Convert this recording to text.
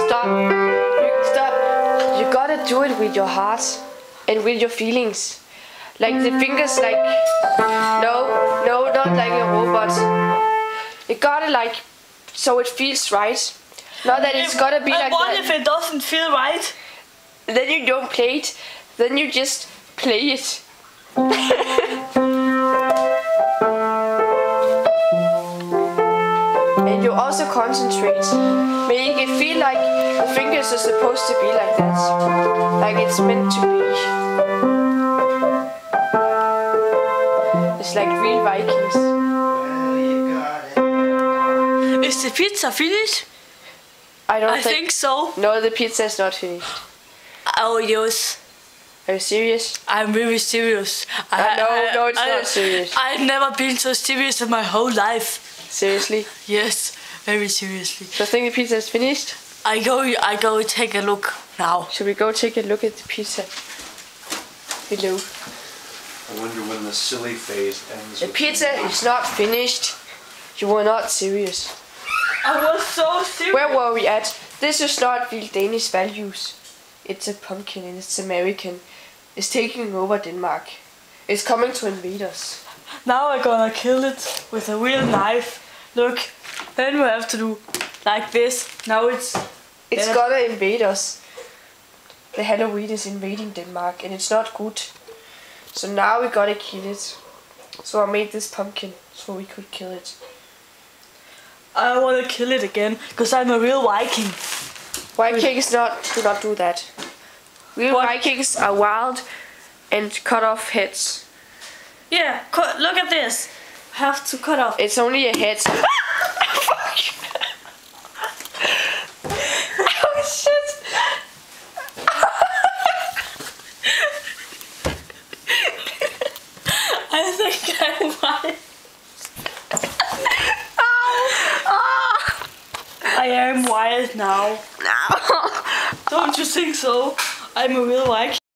Stop. You gotta do it with your heart and with your feelings. Like the fingers, like no, not like a robot. You gotta like so it feels right. Not that it's gotta be like what that. If it doesn't feel right? Then you don't play it. Then you just play it. And you also concentrate, make it feel like the fingers are supposed to be like that, like it's meant to be. It's like real Vikings. Is the pizza finished? I think so. No, the pizza is not finished. Oh yes. Are you serious? I'm really serious. No, it's not serious. I've never been so serious in my whole life. Seriously? Yes, very seriously. So I think the pizza is finished? I go take a look now. Should we go take a look at the pizza? Below. I wonder when the silly phase ends. The pizza is not finished. You were not serious. I was so serious. Where were we at? This is not real Danish values. It's a pumpkin and it's American. It's taking over Denmark. It's coming to invade us. Now I'm gonna kill it with a real knife. Look, then we have to do like this. Now it's gonna invade us. The Halloween is invading Denmark and it's not good. So now we gotta kill it. So I made this pumpkin so we could kill it. I wanna kill it again because I'm a real Viking. Vikings do not do that. Real Vikings are wild and cut off heads. Yeah, look at this. I have to cut off. It's only a head. Fuck! Oh shit! I think I'm wild. I am wild now. No. Don't you think so? I'm a real Viking.